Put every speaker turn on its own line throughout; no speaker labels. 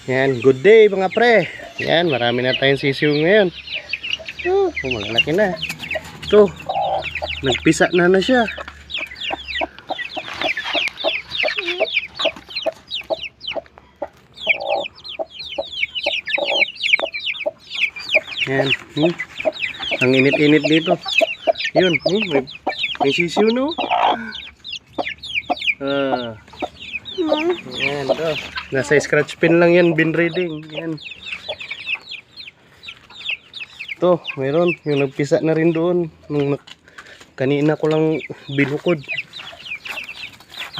Yan, good day mga pre. Yan, marami na tayong sisiw ngayon. Oh, malaki na. Ito, nagpisa na siya. Yan, ang init-init dito. Yun, may sisiw no. Yan, to. Nasa scratch pin lang yan, bin reading. Yan. Ito, meron. Yung nagpisa na rin doon. Nung kanina ko lang binukod.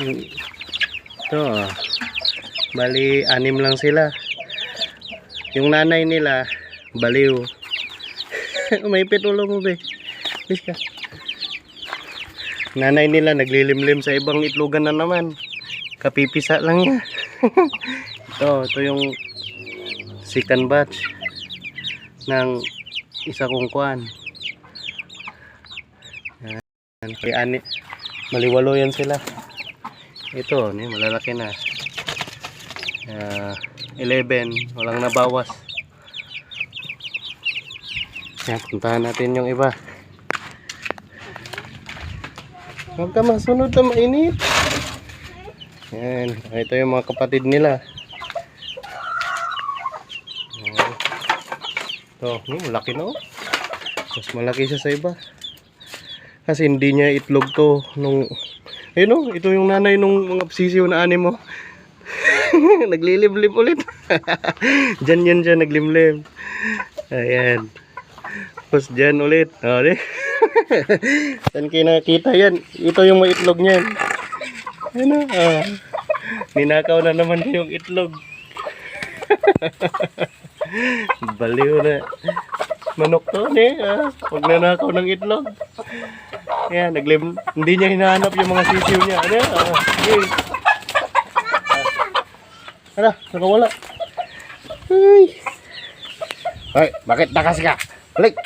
Ito, bali, 6 lang sila. Yung nanay nila, baliw. May ulo mo, be. Please ka. Nanay nila, naglilimlim sa ibang itlogan na naman. Kapipisa lang niya. ito yung second batch ng isa kong kuwan. Yan. Maliwalo yan sila. Ito, malalaki na. 11, walang nabawas. Yan, puntahan natin yung iba. Huwag ka masunod na mainit. Yan, ito yung mga kapatid nila. Ito, malaki na. Mas malaki siya sa iba. Kasi hindi niya itlog to nung ayun, ito yung nanay nung mga sisiw na animo. Naglilimlim ulit. Diyan yan siya naglimlim. Ayan. Tapos dyan ulit. Saan kayo nakikita yan? Ito yung may itlog niyan. Ano? Ninakaw na naman yung itlog. Baliw na. Manok to pag nanakaw ng itlog. Ayan, hindi niya hinahanap yung mga sisiw niya. Ano? Ano? Nakawala. Ay, bakit takas ka? Balik!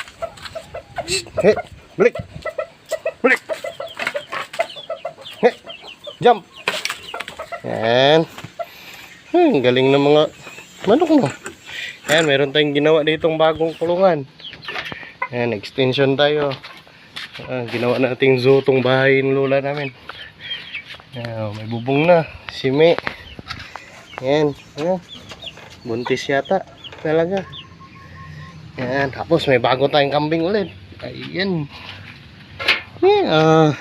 Hey, balik! Balik! Hey, jump! Yan. Ang galing ng mga manok mo. Yan, meron tayong ginawa ditong bagong kulungan. Yan, extension tayo. Ginawa nating zoo tong bahay ng lola namin. Yan, may bubong na. Sime. Yan. Yan. Buntis yata. Talaga. Yan. Tapos may bago tayong kambing ulit. Ayan. Yan.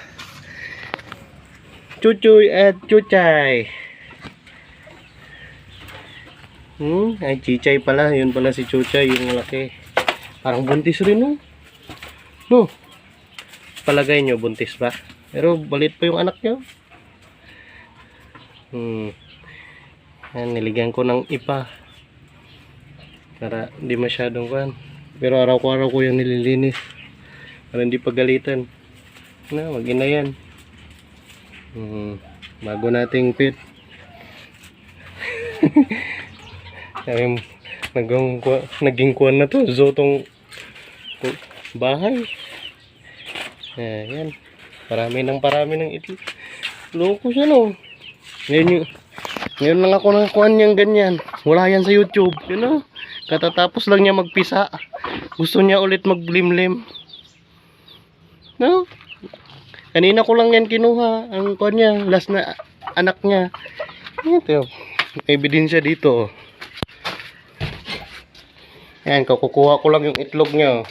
Chuchuy at Chuchay. Ay, Chichay pala. Yun pala si Chuchay, yung malaki. Parang buntis rin, no? No? Palagay nyo, buntis ba? Pero balit pa yung anak nyo. Yan, niligyan ko ng ipa. Para hindi masyadong kan. Pero araw-araw ko yung nililinis. Para hindi pagalitan. Na, mag-ina yan. Bago nating pit. Naging kuwan na to. Zotong bahay. Ayan. Parami ng itlog. Loko siya, no? Ngayon lang ako nakuha niyang ganyan. Wala yan sa YouTube. You know? Katatapos lang niya magpisa. Gusto niya ulit maglimlim. No? Kanina ko lang yan kinuha. Ang kuha niya. Last na anak niya. Ito. May ebidensya dito. Ayan. Kukuha ko lang yung itlog niya.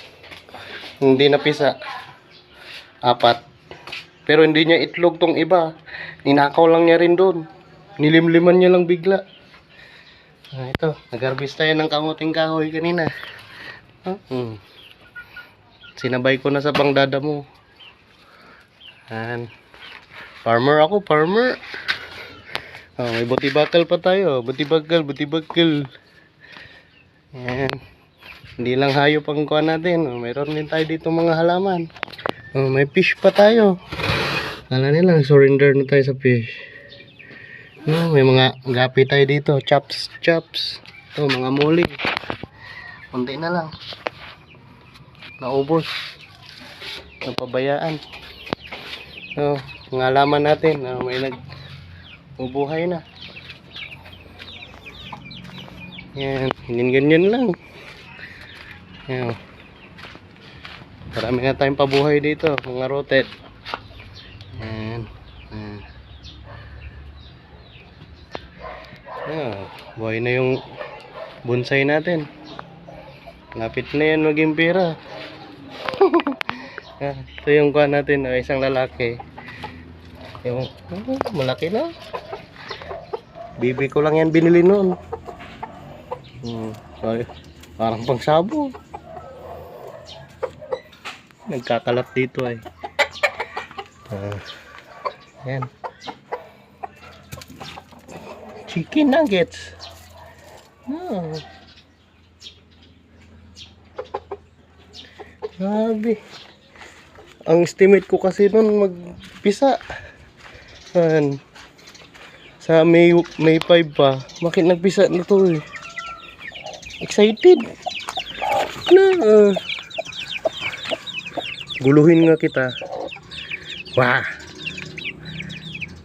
Hindi napisa. 4. Pero hindi niya itlog tong iba. Ninakaw lang niya rin doon. Nilimliman niya lang bigla. Ito, nag-harvest tayo ng kamuting kahoy kanina. Sinabay ko na sa pangdada mo. Farmer ako, farmer. May buti-bakal pa tayo. Buti-bakal. Ayan. Hindi lang hayop ang kuha natin. Mayroon din tayo dito mga halaman. May fish pa tayo. Kala nila, surrender na tayo sa fish. May mga gapi tayo dito. Chops. Ito, mga muling. Kunti na lang. Naubos. Napabayaan. Mga halaman natin. May nag-ubuhay na. Yan, ganyan lang. Yan. Marami na tayong pabuhay dito, mga rotet. Yan. Yan. Buhay na yung bonsai natin. Lapit na yan maging pera. Ito yung kuha natin, isang lalaki. Yung, malaki na. Bibi ko lang yan binili noon. Sorry, parang pang sabo. Nagkakalat dito ay. Yan. Chicken nuggets. Grabe. Ang estimate ko kasi noon magpisa. Sa May 5 pa. Bakit nagpisa na to eh. Excited. Guluhin nga kita. Wah.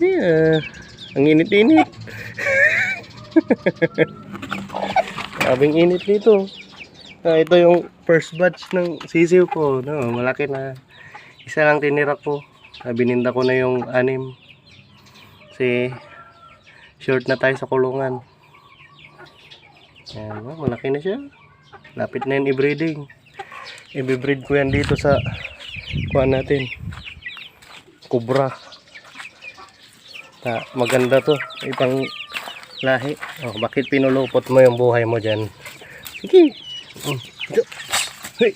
Yeah. Ang init-init. Grabing init dito. Ito yung first batch ng sisiw ko. No, malaki na. Isa lang tinira ko. Bininda ko na yung 6. Kasi short na tayo sa kulungan. Yan, malaki na siya. Lapit na yung i-breeding. I-breed ko yan dito sa kuhaan natin. Cobra. Maganda to. Ibang lahi. Oh, bakit pinulupot mo yung buhay mo dyan? Sige. Hey.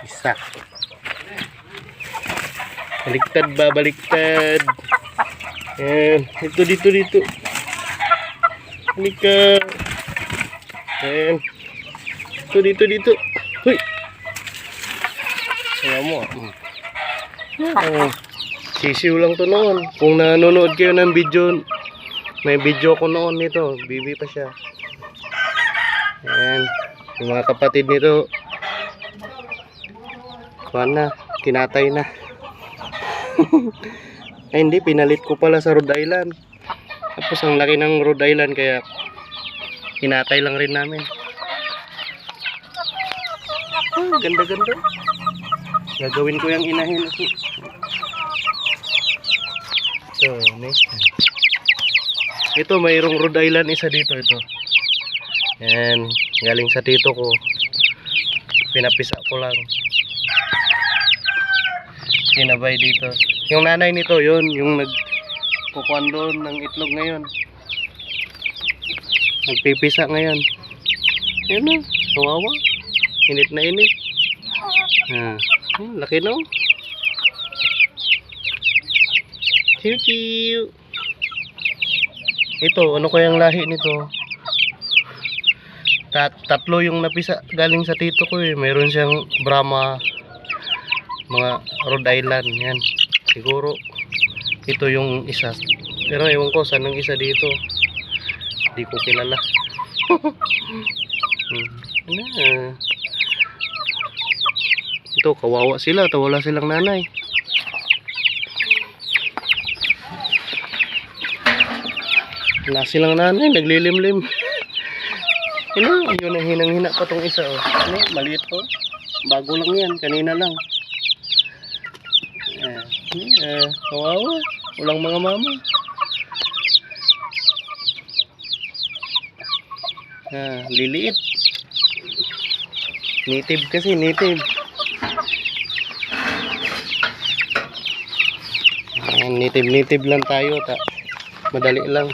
Isa. Baliktad ba? Baliktad. Ayan. Ito dito. Baliktad. Ayan. Dito. Huy. Ayan mo. Sisiw lang to noon. Kung nanonood kayo ng video, may video ko noon nito. Bibi pa siya. Ayan. Yung mga kapatid nito, kuhaan na. Kinatay na. Ay hindi, pinalit ko pala sa Rhode Island. Tapos ang laki ng Rhode Island kaya kinatay lang rin namin. Ganda. Gagawin ko yung inahin ako. Ito mayroong Rhode Island isa dito ito. Yan, galing sa tito ko. Pinapisa ko lang. Sinabay dito. Yung nanay nito, yun, yung nagkukuhan doon ng itlog ngayon. Nagpipisa ngayon. Yan na, kawawa. Init na init. Laki no? Chiu-chiu. Ito, ano kayang lahi nito? Tatlo yung napisa galing sa tito ko eh. Mayroon siyang Brahma, mga Rhode Island. Yan. Siguro ito yung isa. Pero ewan ko saan ang isa dito. Hindi ko kilala. Ito, kawawa sila. Wala silang nanay. Wala silang nanay. Naglilimlim. Yun ang hinang-hina pa tong isa. Oh. Maliit po. Bago lang yan. Kanina lang. Kawawa. Walang mga mama. Liliit. Native kasi, native. Native lang tayo. Madali lang.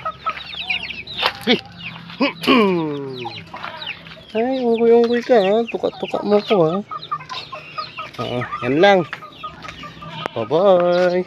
Ay, unggoy ka ha. Tuka-tuka mo ko ha. Yan lang. Bye-bye.